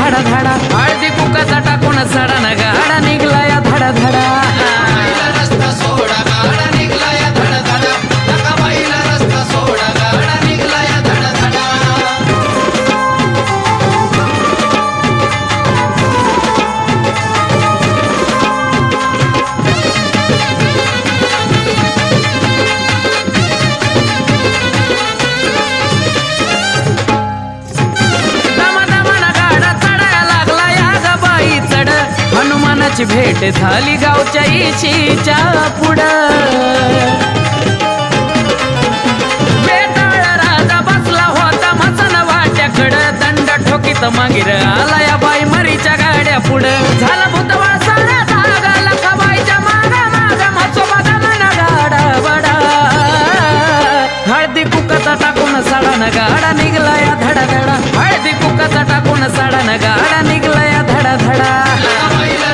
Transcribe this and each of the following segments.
धडा धडा हळदी कुकाचा टाकून सडा न गाडा निघला या धडा धडा रस्ता सोडा गाडा निघला या धडा धडा नका बाईला रस्ता सोडा गाडा निघला या धडा धडा हनुमानाची भेट झाली गावच्या इशीच्या पुढं बेताळ राजा बसला होता मसन वाट्याकडं दंड ठोकीत मागीर आला या बाई मरीच्या गाड्या पुढं झाला भूतवा सारा जागा लखाबाईच्या मागा मागा मचोबा मन गाडा बडा हळदी कुकाचा टाकून साडा न गाडा निघला या धडा धडा हळदी कुकाचा टाकून साडा न गाडा निघला या धडा धडा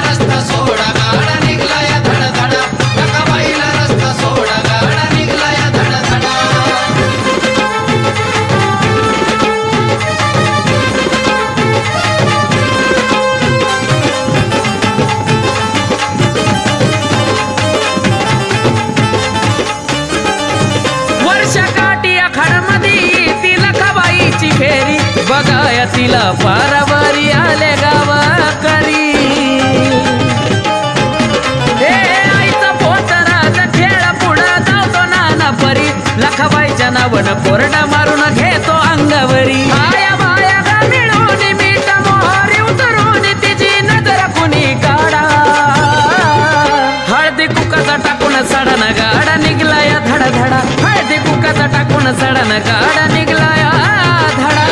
रस्ता सोडा गाडा निघला या धडा धडा नका बाईला रस्ता सोडा गाडा निघला या धडा धडा वर्षकाठी आखाडामध्ये ती लखाबाईची फेरी बघाया तिला पारावारी आले गावाकरी लखाबाईच्या नावानं कोरडा मारून घेतो अंगावरी आया बाया गा मिळून मीठ मोहरी उतरून तिची नजर कुणी काढा हळदी कुकाचा टाकून सडा न गाडा निघला या धडा धडा हळदी कुकाचा टाकून सडा न गाडा निघला या धडा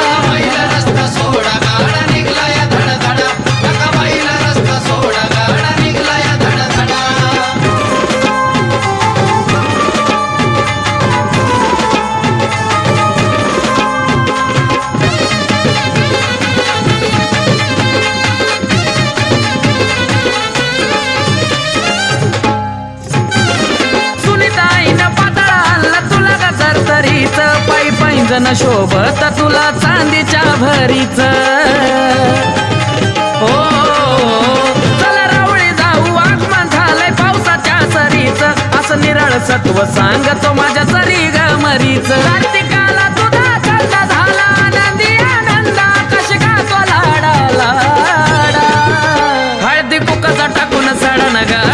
रस्ता सोडा गाडा निघला या धडा धडा नका बाईला रस्ता सोडा गाडा निघला या धडा धडा पायी पैंजण शोभत तुला चांदीच्या भरीच हो चला रावळी जाऊ आगमन झालंय पावसाच्या सरीच असं निराळ सत्व सांगतो माझ्या सरी ग मरीच कार्तिकाला तुझा चंदा झाला आनंदी आनंदा कशी गातो लाडा लाडा हळदी कुकाचा टाकून सडा न गा